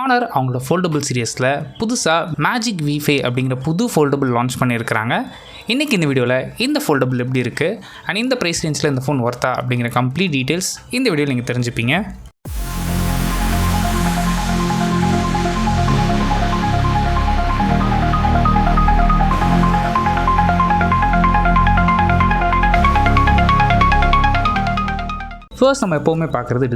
Honour அவங்களோட foldable சீரியஸில் புதுசாக magic V5 அப்படிங்கிற புது ஃபோல்டபுள் லான்ச் பண்ணியிருக்கிறாங்க. இன்றைக்கி இந்த வீடியோவில் இந்த ஃபோல்டபுள் எப்படி இருக்குது அண்ட் இந்த ப்ரைஸ் ரேஞ்சில் இந்த ஃபோன் ஒர்த்தா அப்படிங்கிற கம்ப்ளீட் டீட்டெயில்ஸ் இந்த வீடியோவில் நீங்கள் தெரிஞ்சுப்பீங்க. ஃபர்ஸ்ட் நம்ம எப்போவுமே பார்க்குறது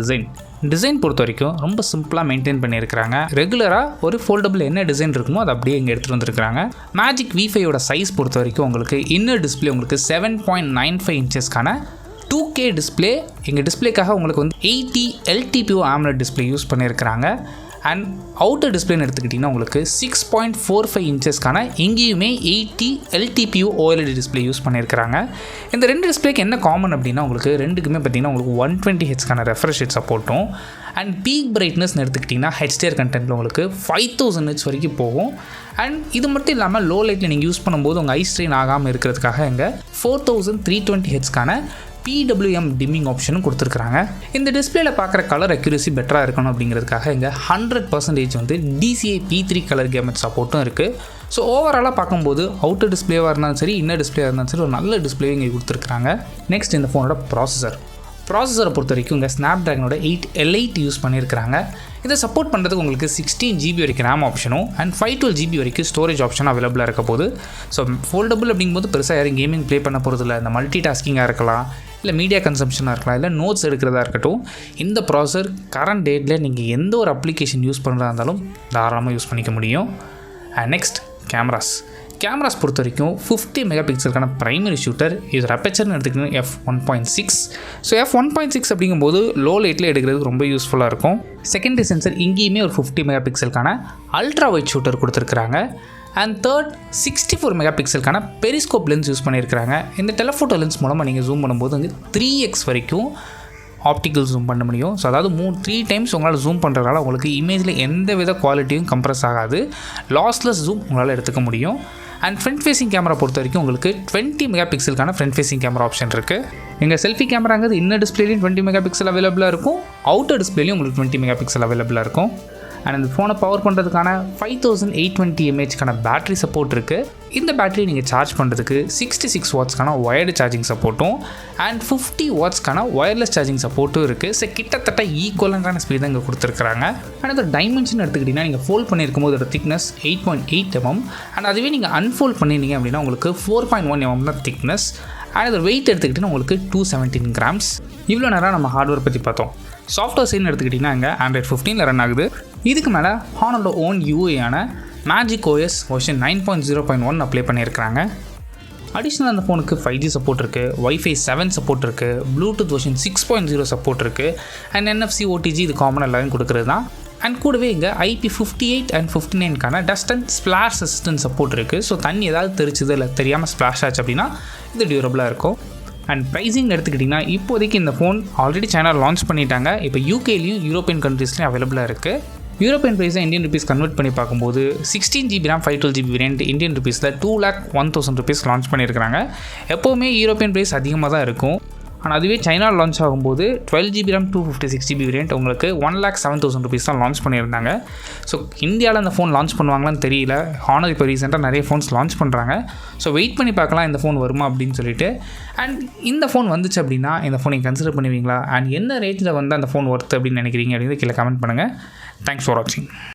டிசைன் பொறுத்த வரைக்கும் ரொம்ப சிம்பிளாக மெயின்டைன் பண்ணியிருக்கிறாங்க. ரெகுலராக ஒரு ஃபோல்டபுள் என்ன டிசைன் இருக்குமோ அதை அப்படியே இங்கே எடுத்துகிட்டு வந்துருக்காங்க. மேஜிக் V5யோட சைஸ் பொறுத்த வரைக்கும் உங்களுக்கு இன்னர் டிஸ்பிளே உங்களுக்கு 7.95 இன்ச்சஸ்க்கான 2K டிஸ்பிளே. எங்கள் டிஸ்பிளேக்காக உங்களுக்கு வந்து 80 LTPO AMOLED டிஸ்பிளே யூஸ் பண்ணியிருக்கிறாங்க. அண்ட் அவுட்டர் டிஸ்பிளேன்னு எடுத்துக்கிட்டிங்கன்னா உங்களுக்கு 6.45 இன்ச்சஸ்க்கான இங்கேயுமே 80 LTPO OLED டிஸ்பிளே யூஸ் பண்ணியிருக்கிறாங்க. இந்த ரெண்டு டிஸ்பிளேக்கு என்ன காமன் அப்படின்னா உங்களுக்கு ரெண்டுக்குமே பார்த்திங்கன்னா உங்களுக்கு 120Hzக்கான ரெஃப்ரெஷ் ரேட் சப்போர்ட்டும் அண்ட் பீக் பிரைட்னஸ்ன்னு எடுத்துக்கிட்டிங்கன்னா HDR கண்டென்ட்டில் உங்களுக்கு 5000 Hz வரைக்கும் போகும். அண்ட் இது மட்டும் இல்லாமல் லோ லைட்டில் நீங்கள் யூஸ் பண்ணும்போது உங்கள் ஐ ஸ்ட்ரெயின் ஆகாமல் இருக்கிறதுக்காக இங்கே 4320Hzக்கான PWM டிம்மிங் ஆப்ஷனும் கொடுத்துருக்குறாங்க. இந்த டிஸ்பிளேல பார்க்குற கலர் அக்யூரசி பெட்டராக இருக்கணும் அப்படிங்கிறதுக்காக இங்கே 100% வந்து DCI P3 கலர் கேமட் சப்போர்ட்டும் இருக்குது. ஸோ ஓவராலாக பார்க்கும்போது அவுட்டர் டிஸ்பிளேவாக இருந்தாலும் சரி இன்னர் டிஸ்பிளேவாக இருந்தாலும் சரி ஒரு நல்ல டிஸ்பிளே இங்கே கொடுத்துருக்குறாங்க. நெக்ஸ்ட் இந்த ஃபோனோட ப்ராசஸரை பொறுத்த வரைக்கும் இங்கே ஸ்னாப்ட்ராகனோட 8L8 யூஸ் பண்ணியிருக்கிறாங்க. இதை சப்போர்ட் பண்ணுறதுக்கு உங்களுக்கு 16GB வரைக்கும் RAM ஆப்ஷனும் அண்ட் 512GB வரைக்கும் ஸ்டோரேஜ் ஆப்ஷனும் அவைலபிளாக இருக்க போது. ஸோ ஃபோல்டபுள் அப்படிங்கும்போது பெருசாக யாரும் கேமிங் ப்ளே பண்ண போகிறதில்ல. இந்த மல்டி டாஸ்கிங்காக இருக்கலாம், இல்லை மீடியா கன்சம்ஷனாக இருக்கலாம், இல்லை நோட்ஸ் எடுக்கிறதா இருக்கட்டும். இந்த ப்ராசஸர் கரண்ட் டேட்டில் நீங்கள் எந்த ஒரு அப்ளிகேஷன் யூஸ் பண்ணுறதா இருந்தாலும் தாராளமாக யூஸ் பண்ணிக்க முடியும். அண்ட் நெக்ஸ்ட் கேமராஸ் பொறுத்த வரைக்கும் 50 மெகாபிக்சலுக்கான ப்ரைமரி ஷூட்டர். இது அப்பேச்சர்னு எடுத்துக்கிட்டிங்கன்னா f1.6. ஸோ f1.6 அப்படிங்கும்போது லோ லைட்டில் எடுக்கிறதுக்கு ரொம்ப யூஸ்ஃபுல்லாக இருக்கும். செகண்டரி சென்சர் இங்கேயுமே ஒரு 50 மெகாபிக்சலுக்கான அல்ட்ரா வைட் ஷூட்டர் கொடுத்துருக்குறாங்க. அண்ட் தேர்ட் 64 மெகாபிக்சலுக்கான பெரிஸ்கோப் லென்ஸ் யூஸ் பண்ணியிருக்கிறாங்க. இந்த டெலஃபோட்டோ லென்ஸ் மூலமாக நீங்கள் ஜூம் பண்ணும்போது வந்து 3x வரைக்கும் ஆப்டிக்கல் ஜூம் பண்ண முடியும். ஸோ அதாவது 3 டைம்ஸ் உங்களால் ஜூம் பண்ணுறதுனால உங்களுக்கு இமேஜில் எந்த வித குவாலிட்டியும் கம்ப்ரஸ் ஆகாது. லாஸ்லெஸ் ஜூம் உங்களால் எடுத்துக்க முடியும். அண்ட் ஃப்ரண்ட் ஃபேஸிங் கேமரா பொறுத்த வரைக்கும் உங்களுக்கு 20 மெகாபிக்சலுக்கான ஃப்ரண்ட் ஃபேஸிங் கேமரா ஆப்ஷன் இருக்குது. எங்கள் செல்ஃபி கேமராங்கிறது இன்னர் டிஸ்பிளேலையும் 20 மெகாபிக்சல் அவைலபிளாக இருக்கும், அவுட்டர் டிஸ்பிளேலையும் உங்களுக்கு 20 மெகாபிக்சல் அவைலபிளாக இருக்கும். அண்ட் இந்த ஃபோனை பவர் பண்ணுறதுக்கான 5820 mAhக்கான பேட்டரி சப்போர்ட் இருக்குது. இந்த பேட்டரி நீங்கள் சார்ஜ் பண்ணுறதுக்கு 66 வாட்ஸ்க்கான ஒயர்டு சார்ஜிங் சப்போர்ட்டும் அண்ட் 50 வாட்ஸ்க்கான ஒயர்லெஸ் சார்ஜிங் சப்போர்ட்டும் இருக்குது. ஸோ கிட்டத்தட்ட ஈக்குவலான ஸ்பீட் தான் இங்கே கொடுத்துருக்குறாங்க. அண்ட் அந்த டைமென்ஷன் எடுத்துக்கிட்டிங்கன்னா நீங்கள் ஃபோல்ட் பண்ணியிருக்கும் போது திக்னஸ் 8.8 mm அண்ட் அதுவே நீங்கள் அன்ஃபோல்ட் பண்ணியிருந்தீங்க அப்படின்னா உங்களுக்கு 4.1 mm தான் திக்னஸ். அண்ட் அது வெயிட் எடுத்துக்கிட்டிங்கன்னா உங்களுக்கு 217 grams. இவ்வளோ நேரம் நம்ம ஹார்ட்வேர் பற்றி பார்த்தோம். சாஃப்ட்வேர் சைடுன்னு எடுத்துக்கிட்டிங்கன்னா இங்கே Android 15 ரன் ஆகுது. இதுக்கு மேலே ஹானரோட ஓன் யூஏயான மேஜிக் OS வெர்ஷன் 9.0.1 அப்ளை பண்ணியிருக்கிறாங்க. அடிஷ்னல் அந்த ஃபோனுக்கு 5G சப்போர்ட் இருக்குது, Wi-Fi 7 சப்போர்ட் இருக்குது, ப்ளூடூத் வெர்ஷன் 6.0 சப்போர்ட் இருக்குது அண்ட் NFC OTG இது காமன் எல்லாரும் கொடுக்குறது தான். அண்ட் கூடவே இங்கே IP58 அண்ட் 59க்கான dust and splash resistant support இருக்குது. ஸோ தண்ணி ஏதாவது தெரிச்சுது இல்லை தெரியாமல் ஸ்ப்ளாஷ் ஆச்சு அப்படின்னா இது டியூரபிளாக இருக்கும். அண்ட் ப்ரைஸிங் எடுத்துக்கிட்டிங்கன்னா இப்போதைக்கு இந்த ஃபோன் ஆல்ரெடி சைனா லான்ச் பண்ணிட்டாங்க. இப்போ யூகேலையும் யூரோப்பியன் கண்ட்ரீஸ்லையும் அவைலபிளாக இருக்குது. யூரோப்பியன் ப்ரைஸை இந்தியன் ருபீஸ் கன்வெர்ட் பண்ணி பார்க்கும்போது 16GB RAM 512GB variant Indian ருபீஸில் 2,01,000 rupees லான்ச் பண்ணியிருக்கிறாங்க. எப்போவுமே யூரோப்பியன் ப்ரைஸ் அதிகமாக தான் இருக்கும். ஆனால் அதுவே சைனா லான்ச் ஆகும்போது 12GB RAM 256GB வேரியன்ட் உங்களுக்கு 1,07,000 rupees தான் லான்ச் பண்ணியிருந்தாங்க. ஸோ இந்தியாவில் இந்த ஃபோன் லான்ச் பண்ணுவாங்களான்னு தெரியல. ஹானர் இப்போ ரீசெண்டாக நிறைய ஃபோன்ஸ் லான்ச் பண்ணுறாங்க. ஸோ வெயிட் பண்ணி பார்க்கலாம் இந்த ஃபோன் வருமா அப்படின்னு சொல்லிட்டு. அண்ட் இந்த ஃபோன் வந்துச்சு அப்படின்னா இந்த ஃபோன் நீங்கள் கன்சிடர் பண்ணுவீங்களா அண்ட் என்ன ரேட்டில் வந்து அந்த ஃபோன் ஒர்த்து அப்படின்னு நினைக்கிறீங்க அப்படின்னு கீழே கமெண்ட் பண்ணுங்கள். தேங்க்ஸ் ஃபார் வாட்சிங்.